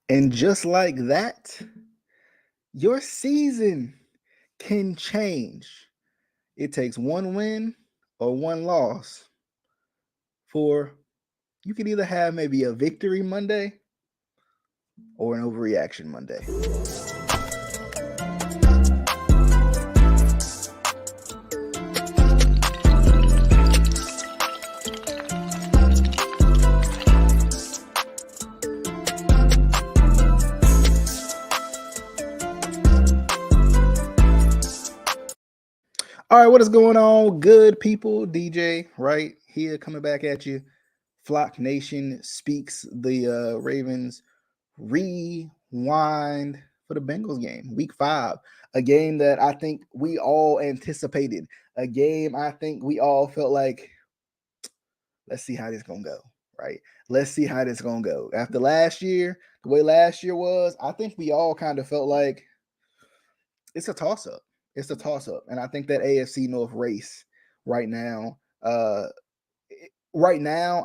And just like that, your season can change. It takes one win or one loss for you can either have maybe a victory Monday or an overreaction Monday. All right, what is going on, good people? DJ right here coming back at you. Flock Nation speaks the Ravens rewind for the Bengals game, week 5. A game that I think we all anticipated. A game I think we all felt like, let's see how this gonna go, right? Let's see how this gonna go. After last year, the way last year was, I think we all kind of felt like it's a toss up. It's a toss up, and I think that AFC North race right now, I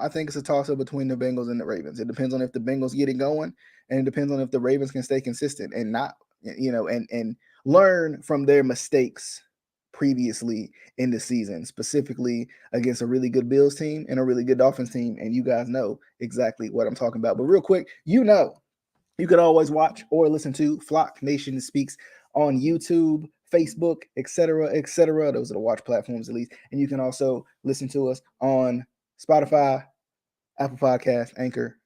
think it's a toss up between the Bengals and the Ravens. It depends on if the Bengals get it going, and it depends on if the Ravens can stay consistent and not, and learn from their mistakes previously in the season, specifically against a really good Bills team and a really good Dolphins team. And you guys know exactly what I'm talking about. But real quick, you could always watch or listen to Flock Nation Speaks on YouTube, Facebook, etc., etc. Those are the watch platforms, at least. And you can also listen to us on Spotify, Apple Podcasts, Anchor,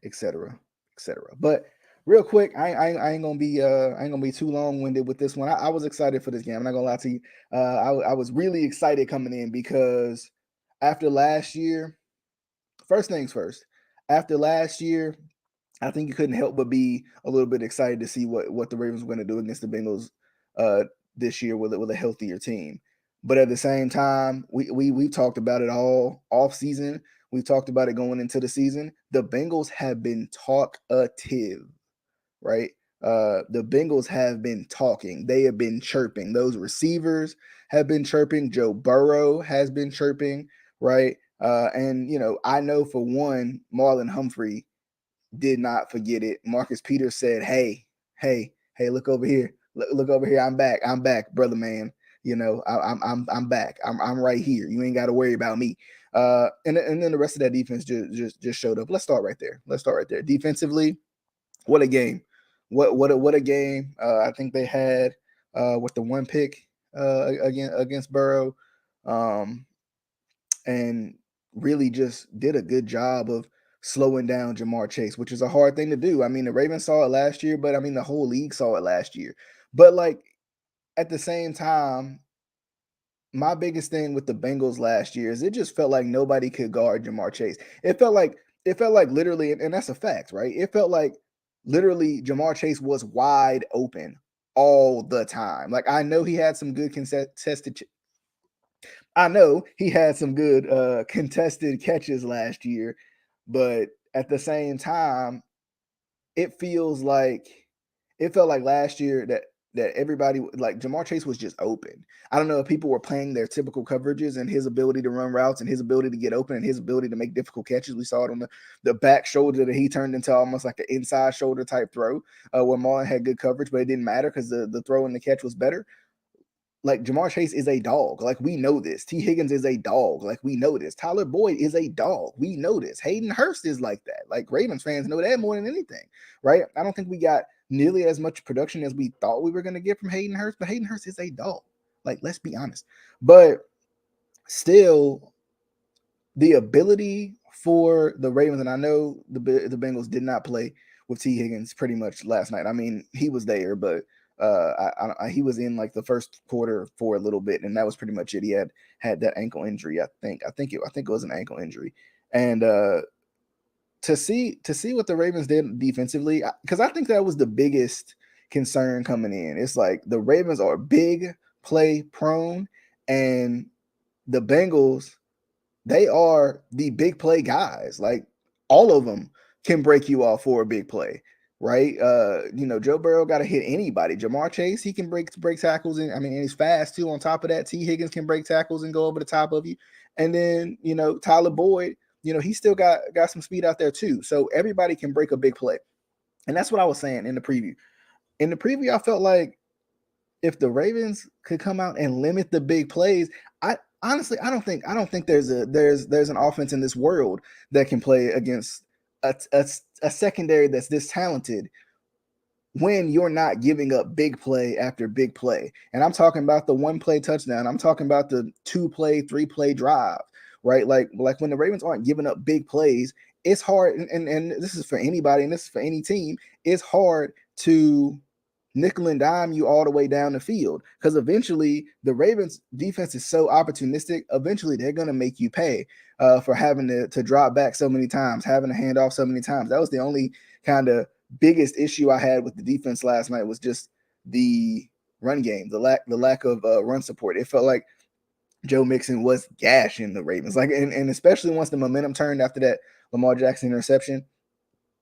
etc., etc. But real quick, I ain't gonna be too long winded with this one. I was excited for this game. I'm not gonna lie to you. I was really excited coming in because after last year, first things first. After last year, I think you couldn't help but be a little bit excited to see what the Ravens were going to do against the Bengals uh, this year with a healthier team. But at the same time, we talked about it all off season. We talked about it going into the season. The Bengals have been talkative, right? The Bengals have been talking. They have been chirping. Those receivers have been chirping. Joe Burrow has been chirping, right? And I know for one, Marlon Humphrey did not forget it. Marcus Peters said, "Hey, look over here. Look over here. I'm back. I'm back, brother man. I'm back. I'm right here. You ain't got to worry about me." And then the rest of that defense just showed up. Let's start right there. Defensively, what a game. What a game. I think they had with the one pick against Burrow. Um, and really just did a good job of slowing down Jamar Chase, which is a hard thing to do. I mean, the Ravens saw it last year, but I mean, the whole league saw it last year. But like at the same time, my biggest thing with the Bengals last year is it just felt like nobody could guard Jamar Chase. It felt like literally, and that's a fact, right? It felt like literally Jamar Chase was wide open all the time. Like I know he had some good contested catches last year, but at the same time, it feels like it felt like last year that everybody like Jamar Chase was just open. I don't know if people were playing their typical coverages and his ability to run routes and his ability to get open and his ability to make difficult catches. We saw it on the back shoulder that he turned into almost like an inside shoulder type throw, where Marlon had good coverage, but it didn't matter because the throw and the catch was better. Like Jamar Chase is a dog. Like we know this. T. Higgins is a dog. Like we know this. Tyler Boyd is a dog. We know this. Hayden Hurst is like that. Like Ravens fans know that more than anything, right? I don't think we got nearly as much production as we thought we were going to get from Hayden Hurst, but Hayden Hurst is a dog. Like let's be honest. But still, the ability for the Ravens, and I know the Bengals did not play with T. Higgins pretty much last night. I mean, he was there, but he was in like the first quarter for a little bit, and that was pretty much it. He had that ankle injury. I think it was an ankle injury, and to see what the Ravens did defensively, because I think that was the biggest concern coming in. It's like the Ravens are big play prone, and the Bengals, they are the big play guys. Like all of them can break you off for a big play, right? Joe Burrow got to hit anybody. Jamar Chase, he can break tackles, and I mean, and he's fast too. On top of that, T. Higgins can break tackles and go over the top of you. And then Tyler Boyd, he still got some speed out there too. So everybody can break a big play. And that's what I was saying in the preview. In the preview, I felt like if the Ravens could come out and limit the big plays, I honestly I don't think there's an offense in this world that can play against a secondary that's this talented when you're not giving up big play after big play. And I'm talking about the one play touchdown. I'm talking about the 2 play, 3 play drive, right? Like when the Ravens aren't giving up big plays, it's hard. And this is for anybody, and this is for any team. It's hard to nickel and dime you all the way down the field because eventually the Ravens defense is so opportunistic. Eventually they're going to make you pay for having to drop back so many times, having to hand off so many times. That was the only kind of biggest issue I had with the defense last night was just the run game, the lack of run support. It felt like Joe Mixon was gashing the Ravens, like and especially once the momentum turned after that Lamar Jackson interception.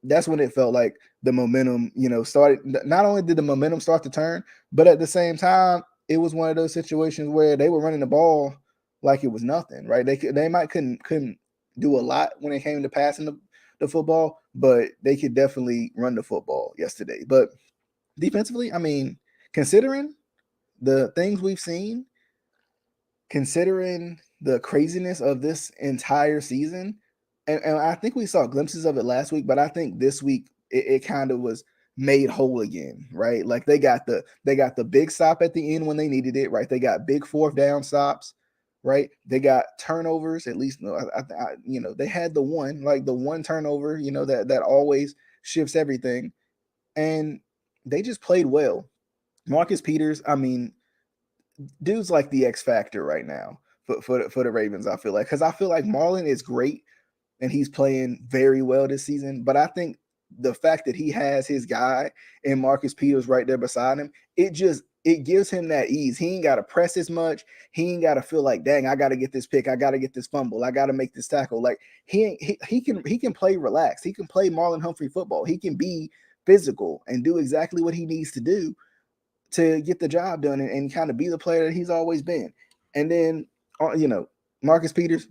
That's when it felt like the momentum, started. Not only did the momentum start to turn, but at the same time, it was one of those situations where they were running the ball like it was nothing, right? They might couldn't do a lot when it came to passing the football, but they could definitely run the football yesterday. But defensively, I mean, considering the things we've seen, considering the craziness of this entire season, and I think we saw glimpses of it last week, but I think this week it kind of was made whole again, right? Like they got the big stop at the end when they needed it, right? They got big fourth down stops, right? They got turnovers. At least, they had the one turnover, that always shifts everything, and they just played well. Marcus Peters, I mean, dude's like the X factor right now for the Ravens. I feel like because I feel like Marlon is great and he's playing very well this season. But I think the fact that he has his guy and Marcus Peters right there beside him, it gives him that ease. He ain't got to press as much. He ain't got to feel like, dang, I got to get this pick. I got to get this fumble. I got to make this tackle. Like he can play relaxed. He can play Marlon Humphrey football. He can be physical and do exactly what he needs to do to get the job done and kind of be the player that he's always been. And then, Marcus Peters,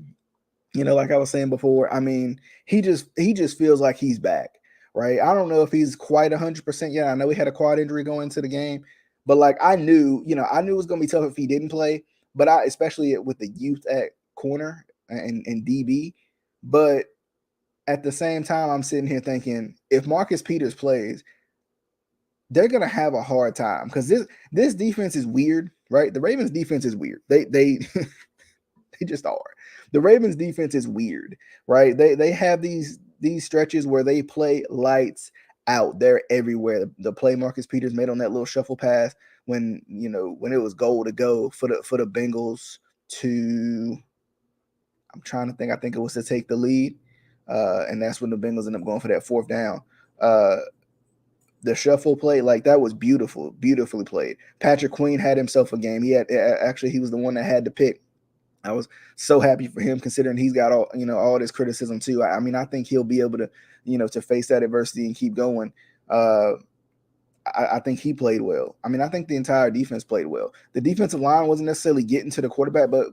like I was saying before, I mean, he just feels like he's back, right? I don't know if he's quite 100% yet. I know he had a quad injury going into the game, but like I knew it was gonna be tough if he didn't play. But especially with the youth at corner and DB, but at the same time, I'm sitting here thinking if Marcus Peters plays, they're gonna have a hard time because this defense is weird, right? The Ravens defense is weird. They they just are. The Ravens defense is weird, right? They have these stretches where they play lights out. They're everywhere. The play Marcus Peters made on that little shuffle pass when it was goal to go for the Bengals to, I'm trying to think. I think it was to take the lead, and that's when the Bengals ended up going for that fourth down. Uh, the shuffle play, like that was beautifully played. Patrick Queen had himself a game. He was the one that had the pick. I was so happy for him considering he's got all this criticism too. I mean, I think he'll be able to face that adversity and keep going. Uh, I think he played well. I mean, I think the entire defense played well. The defensive line wasn't necessarily getting to the quarterback, but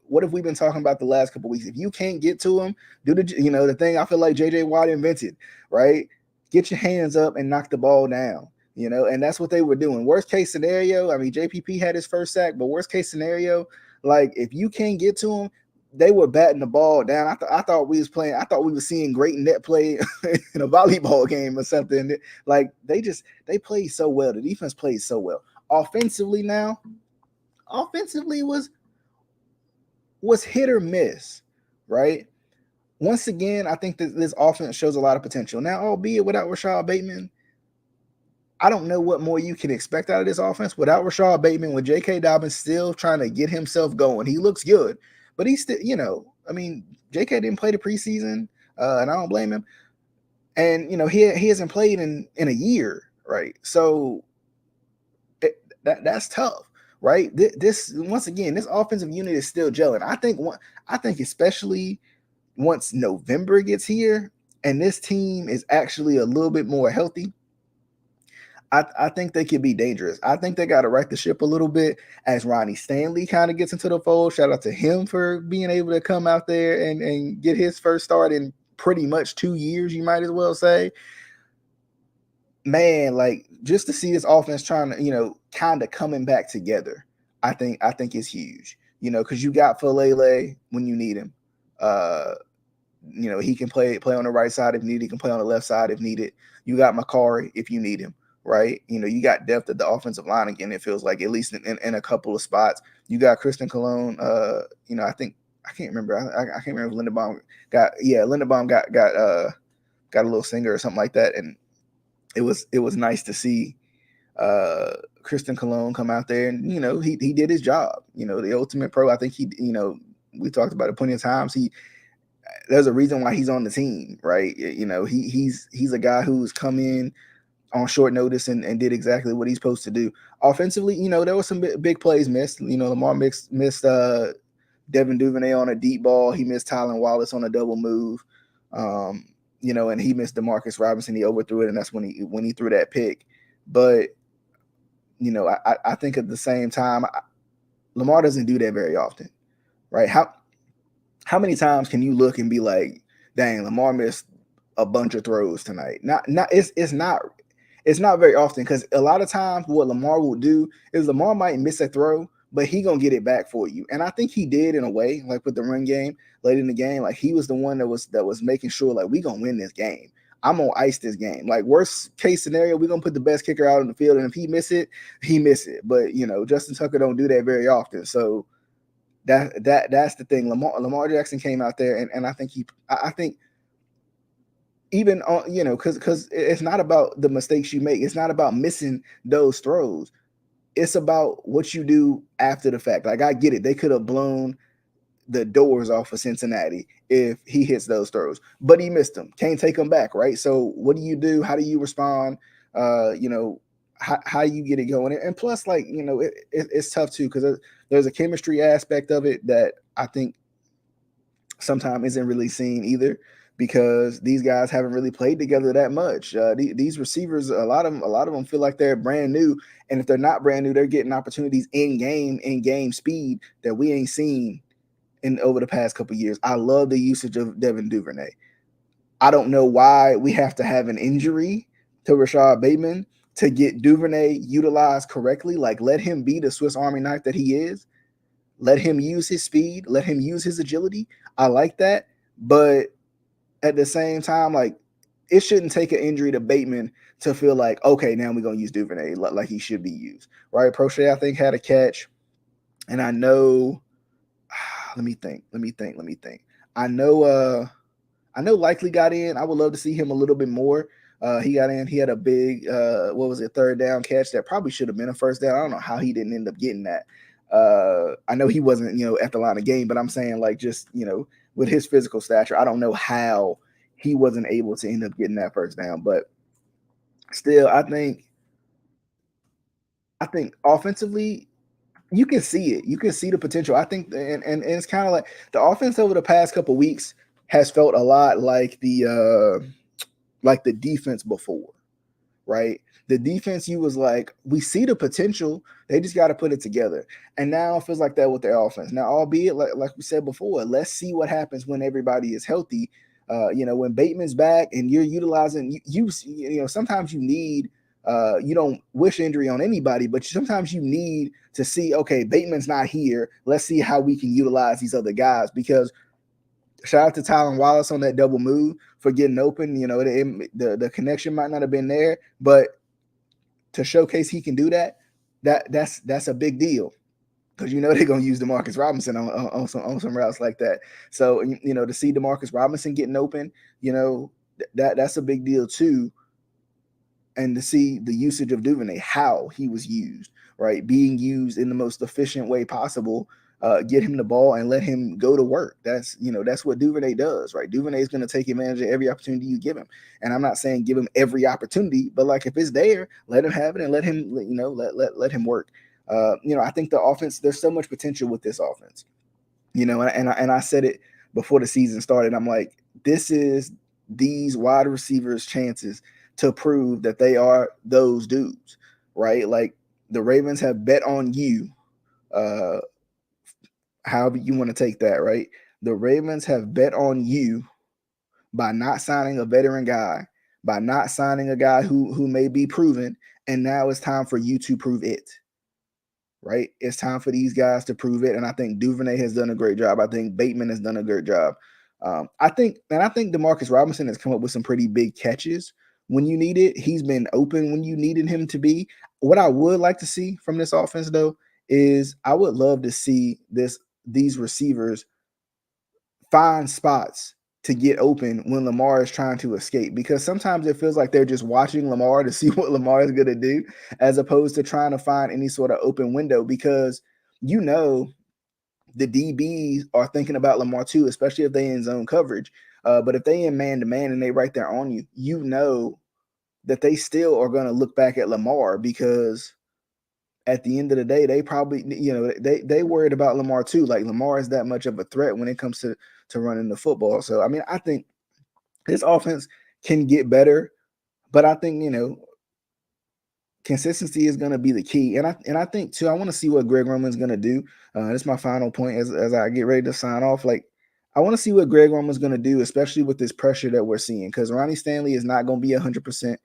what have we been talking about the last couple of weeks? If you can't get to him, do the thing I feel like JJ Watt invented, right? Get your hands up and knock the ball down, and that's what they were doing. Worst case scenario, I mean, JPP had his first sack, but worst case scenario, like if you can't get to him, they were batting the ball down. I thought we was playing. I thought we were seeing great net play in a volleyball game or something. Like they played so well. The defense played so well. Offensively was hit or miss, right? Once again, I think that this offense shows a lot of potential. Now, albeit without Rashad Bateman, I don't know what more you can expect out of this offense. Without Rashad Bateman, with J.K. Dobbins still trying to get himself going, he looks good, but he's still, I mean, J.K. didn't play the preseason, and I don't blame him. And he hasn't played in a year, right? So that's tough, right? This once again, this offensive unit is still gelling. I think especially once November gets here and this team is actually a little bit more healthy, I think they could be dangerous. I think they got to right the ship a little bit as Ronnie Stanley kind of gets into the fold. Shout out to him for being able to come out there and get his first start in pretty much 2 years, you might as well say. man, like just to see this offense trying to, kind of coming back together, I think is huge. Because you got Falele when you need him. Uh, he can play on the right side if needed. He can play on the left side if needed. You got Makari if you need him, right? You got depth at the offensive line again. It feels like at least in a couple of spots. You got Kristen Cologne. I think I can't remember. I can't remember if Linderbaum got a little singer or something like that, and it was nice to see uh Kristen Cologne come out there and he did his job. The ultimate pro. I think we talked about it plenty of times. There's a reason why he's on the team, right? He's a guy who's come in on short notice and did exactly what he's supposed to do. Offensively, there was some big plays missed. Lamar missed Devin Duvernay on a deep ball. He missed Tylen Wallace on a double move. And he missed Demarcus Robinson. He overthrew it, and that's when he threw that pick. But I think at the same time, Lamar doesn't do that very often, right? How many times can you look and be like, dang, Lamar missed a bunch of throws tonight? Not it's not very often, because a lot of times what Lamar will do is Lamar might miss a throw, but he gonna get it back for you. And I think he did in a way, like with the run game late in the game. Like he was the one that was making sure like we gonna win this game. I'm gonna ice this game. Like worst case scenario, we're gonna put the best kicker out on the field, and if he miss it, he miss it. But Justin Tucker don't do that very often. So that's the thing. Lamar Jackson came out there, and I think even on because it's not about the mistakes you make. It's not about missing those throws. It's about what you do after the fact. Like I get it, they could have blown the doors off of Cincinnati if he hits those throws, but he missed them. Can't take them back, right? So what do you do? How do you respond? Uh, you know, how you get it going? And plus, like it's tough too, because there's a chemistry aspect of it that I think sometimes isn't really seen either, because these guys haven't really played together that much. These receivers, a lot of them feel like they're brand new, and if they're not brand new, they're getting opportunities in game speed that we ain't seen in over the past couple of years. I love the usage of Devin Duvernay. I don't know why we have to have an injury to Rashad Bateman to get Duvernay utilized correctly. Like, let him be the Swiss Army knife that he is. Let him use his speed. Let him use his agility. I like that. But at the same time, like, it shouldn't take an injury to Bateman to feel like, okay, now we're going to use Duvernay like he should be used. Right? Prochet, I think, had a catch. And I know, let me think. I know Likely got in. I would love to see him a little bit more. He got in. He had a big, what was it, third down catch that probably should have been a first down. I don't know how he didn't end up getting that. I know he wasn't, at the line of game, but I'm saying like just, with his physical stature, I don't know how he wasn't able to end up getting that first down. But still, I think offensively, you can see it. You can see the potential. I think, and it's kind of like the offense over the past couple weeks has felt a lot like the defense before, right? The defense, you was like, we see the potential. They just got to put it together. And now it feels like that with their offense. Now, albeit like we said before, let's see what happens when everybody is healthy. When Bateman's back and you're utilizing sometimes you need you don't wish injury on anybody, but sometimes you need to see, okay, Bateman's not here. Let's see how we can utilize these other guys, because shout out to Tylen Wallace on that double move for getting open. The connection might not have been there, but to showcase he can do that's a big deal, because they're gonna use Demarcus Robinson on some routes like that. So to see Demarcus Robinson getting open, that's a big deal too. And to see the usage of Duvernay, how he was used, right? Being used in the most efficient way possible. Get him the ball and let him go to work. That's what Duvernay does, right? Duvernay is going to take advantage of every opportunity you give him. And I'm not saying give him every opportunity, but like if it's there, let him have it and let him, let him work. I think the offense, there's so much potential with this offense. And I said it before the season started. I'm like, this is these wide receivers' chances to prove that they are those dudes, right? Like the Ravens have bet on you, uh, however you want to take that, right? The Ravens have bet on you by not signing a veteran guy, by not signing a guy who may be proven, and now it's time for you to prove it. Right? It's time for these guys to prove it, and I think Duvernay has done a great job. I think Bateman has done a great job. I think Demarcus Robinson has come up with some pretty big catches when you need it. He's been open when you needed him to be. What I would like to see from this offense, though, is I would love to see these receivers find spots to get open when Lamar is trying to escape, because sometimes it feels like they're just watching Lamar to see what Lamar is going to do, as opposed to trying to find any sort of open window, because the DBs are thinking about Lamar too, especially if they in zone coverage. But if they in man to man and they right there on you, you know that they still are going to look back at Lamar, because at the end of the day, they probably, they worried about Lamar too. Like, Lamar is that much of a threat when it comes to running the football. So I mean, I think this offense can get better, but I think consistency is going to be the key. And I think too, I want to see what Greg Roman's going to do. That's my final point as I get ready to sign off. Like, I want to see what Greg Roman's going to do, especially with this pressure that we're seeing, because Ronnie Stanley is not going to be 100%.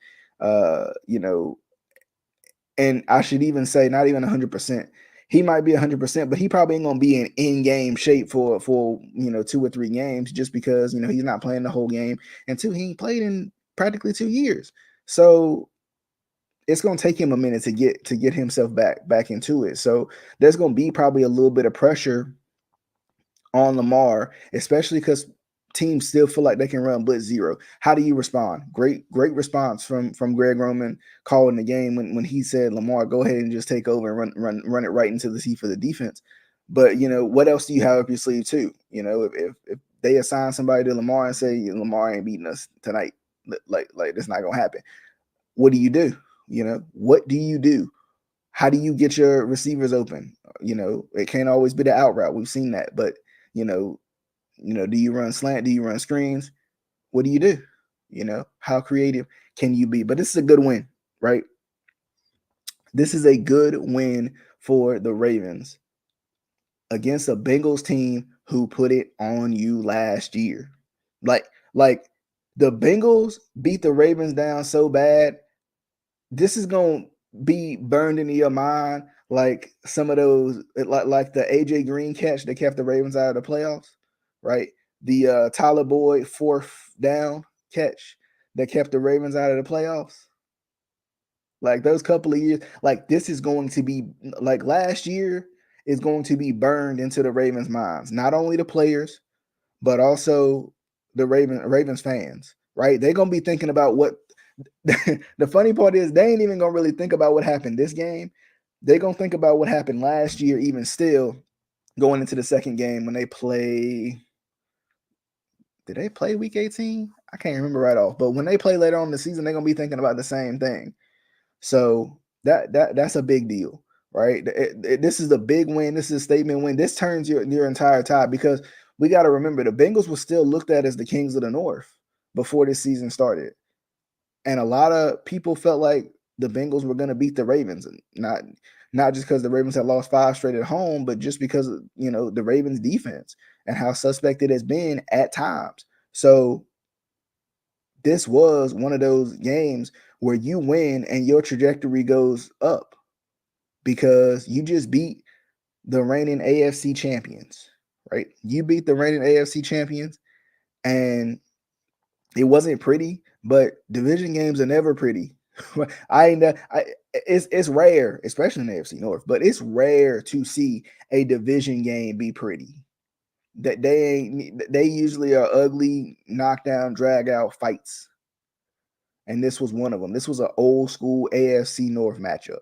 And I should even say not even 100%. He might be 100%, but he probably ain't gonna be in in-game shape for 2 or 3 games, just because he's not playing the whole game, and two, he ain't played in practically 2 years. So it's gonna take him a minute to get himself back into it. So there's gonna be probably a little bit of pressure on Lamar, especially because teams still feel like they can run blitz zero. How do you respond? Great response from Greg Roman calling the game when he said, Lamar, go ahead and just take over and run it right into the teeth for the defense. But what else do you have up your sleeve too? If they assign somebody to Lamar and say Lamar ain't beating us tonight, like that's not gonna happen. What do you do? What do you do? How do you get your receivers open? It can't always be the out route. We've seen that, but do you run slant? Do you run screens? What do you do? How creative can you be? But this is a good win, right? This is a good win for the Ravens against a Bengals team who put it on you last year. Like the Bengals beat the Ravens down so bad. This is going to be burned into your mind like some of those, like the AJ Green catch that kept the Ravens out of the playoffs, right? The Tyler Boyd 4th down catch that kept the Ravens out of the playoffs. Like those couple of years, like this is going to be like last year is going to be burned into the Ravens' minds. Not only the players, but also the Ravens fans, right? They're gonna be thinking about what the funny part is, they ain't even gonna really think about what happened this game. They're gonna think about what happened last year, even still, going into the second game when they play. Did they play week 18? I can't remember right off. But when they play later on in the season, they're gonna be thinking about the same thing. So that's a big deal, right? This is a big win. This is a statement win. This turns your entire tide, because we got to remember the Bengals were still looked at as the kings of the North before this season started. And a lot of people felt like the Bengals were going to beat the Ravens, and not just because the Ravens had lost 5 straight at home, but just because of, the Ravens defense and how suspect it has been at times. So this was one of those games where you win and your trajectory goes up, because you just beat the reigning AFC champions, right? You beat the reigning AFC champions, and it wasn't pretty, but division games are never pretty. It's rare, especially in the AFC North, but it's rare to see a division game be pretty. That they usually are ugly, knockdown, drag out fights. And this was one of them. This was an old school AFC North matchup,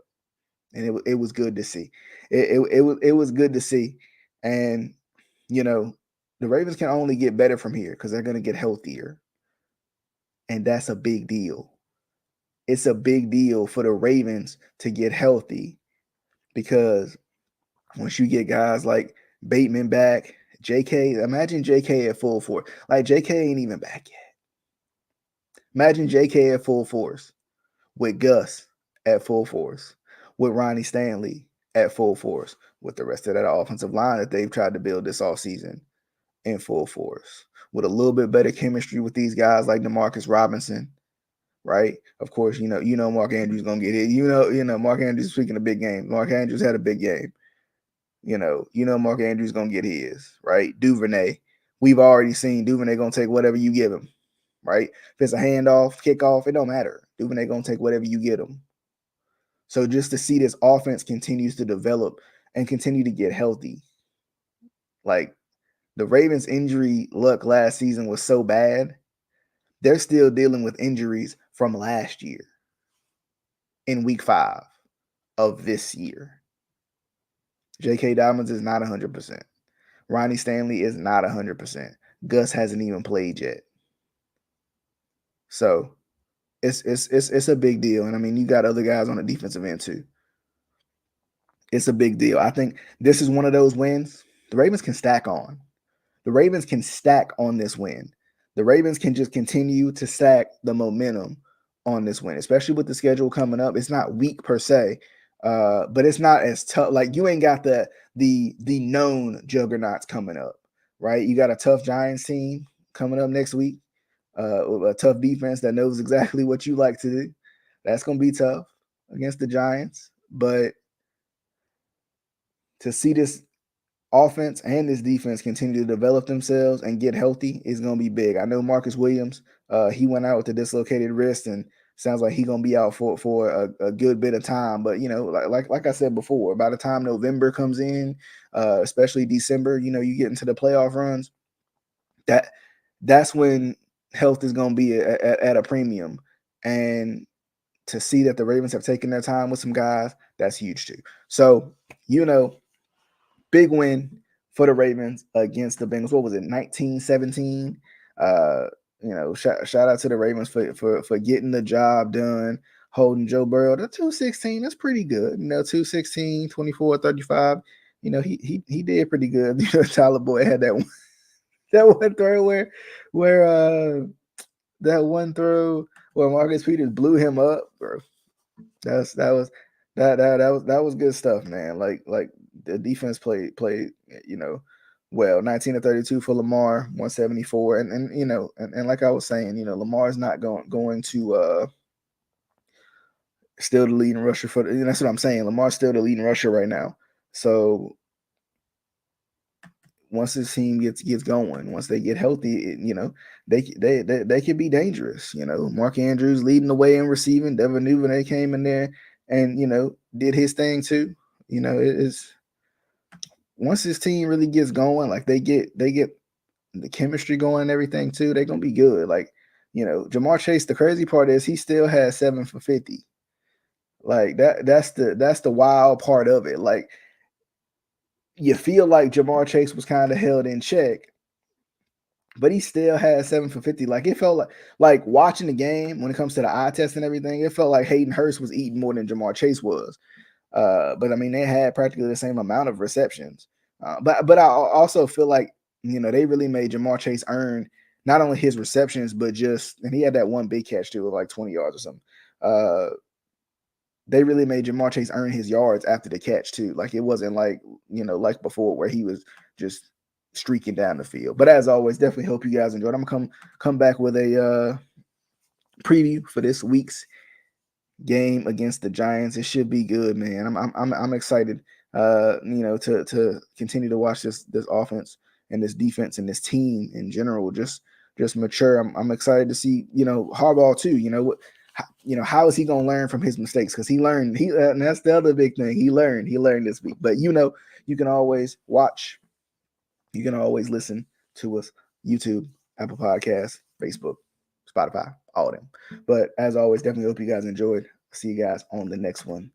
and it was good to see. It was good to see, and the Ravens can only get better from here because they're going to get healthier, and that's a big deal. It's a big deal for the Ravens to get healthy, because once you get guys like Bateman back, JK, imagine JK at full force. Like JK ain't even back yet. Imagine JK at full force with Gus at full force, with Ronnie Stanley at full force, with the rest of that offensive line that they've tried to build this offseason in full force, with a little bit better chemistry with these guys like Demarcus Robinson. right? Of course, Mark Andrews gonna get it. Mark Andrews, speaking of big game, Mark Andrews had a big game. Mark Andrews gonna get his, right? Duvernay, we've already seen Duvernay gonna take whatever you give him, right? If it's a handoff, kickoff, it don't matter. Duvernay gonna take whatever you get him. So just to see this offense continues to develop and continue to get healthy, like the Ravens' injury luck last season was so bad, they're still dealing with injuries from last year in week 5 of this year. J.K. Dobbins is not 100%. Ronnie Stanley is not 100%. Gus hasn't even played yet. So it's a big deal. And I mean, you got other guys on the defensive end too. It's a big deal. I think this is one of those wins the Ravens can stack on. The Ravens can stack on this win. The Ravens can just continue to stack the momentum on this win, especially with the schedule coming up. It's not weak per se, but it's not as tough. Like you ain't got the known juggernauts coming up, right? You got a tough Giants team coming up next week, a tough defense that knows exactly what you like to do. That's gonna be tough against the Giants, but to see this offense and this defense continue to develop themselves and get healthy is going to be big. I know Marcus Williams, he went out with a dislocated wrist and sounds like he's going to be out for a good bit of time. But like I said before, by the time November comes in, especially December, you get into the playoff runs. That's when health is going to be at a premium, and to see that the Ravens have taken their time with some guys, that's huge too. So big win for the Ravens against the Bengals. What was it, 19-17? Shout out to the Ravens for getting the job done, holding Joe Burrow to 216. That's pretty good. 216, 24, 35. He did pretty good. Tyler Boyd had that one throw where that one throw where Marcus Peters blew him up, bro. That was good stuff, man. Like the defense played, well. 19-32 for Lamar, 174, and like I was saying, Lamar's not going to still the leading rusher for that's what I'm saying. Lamar's still the leading rusher right now. So once this team gets going, once they get healthy, they can be dangerous. Mark Andrews leading the way in receiving. Devin Duvernay came in there and did his thing too. It is once this team really gets going, like they get the chemistry going and everything too, they're gonna be good. Like, Jamar Chase, the crazy part is he still has 7 for 50. Like that's the wild part of it. Like you feel like Jamar Chase was kind of held in check, but he still had 7 for 50. Like it felt like watching the game when it comes to the eye test and everything, it felt like Hayden Hurst was eating more than Jamar Chase was. But I mean, they had practically the same amount of receptions. But I also feel like they really made Jamar Chase earn not only his receptions, but and he had that one big catch too, of like 20 yards or something. They really made Jamar Chase earn his yards after the catch too. Like it wasn't like like before where he was just streaking down the field. But as always, definitely hope you guys enjoyed. I'm gonna come back with a preview for this week's game against the Giants. It should be good, man. I'm excited. To continue to watch this offense and this defense and this team in general just mature. I'm excited to see Harbaugh too. How is he gonna learn from his mistakes? Because he learned. And that's the other big thing. He learned this week. But you can always watch. You can always listen to us. YouTube, Apple Podcasts, Facebook, Spotify, all of them. But as always, definitely hope you guys enjoyed. See you guys on the next one.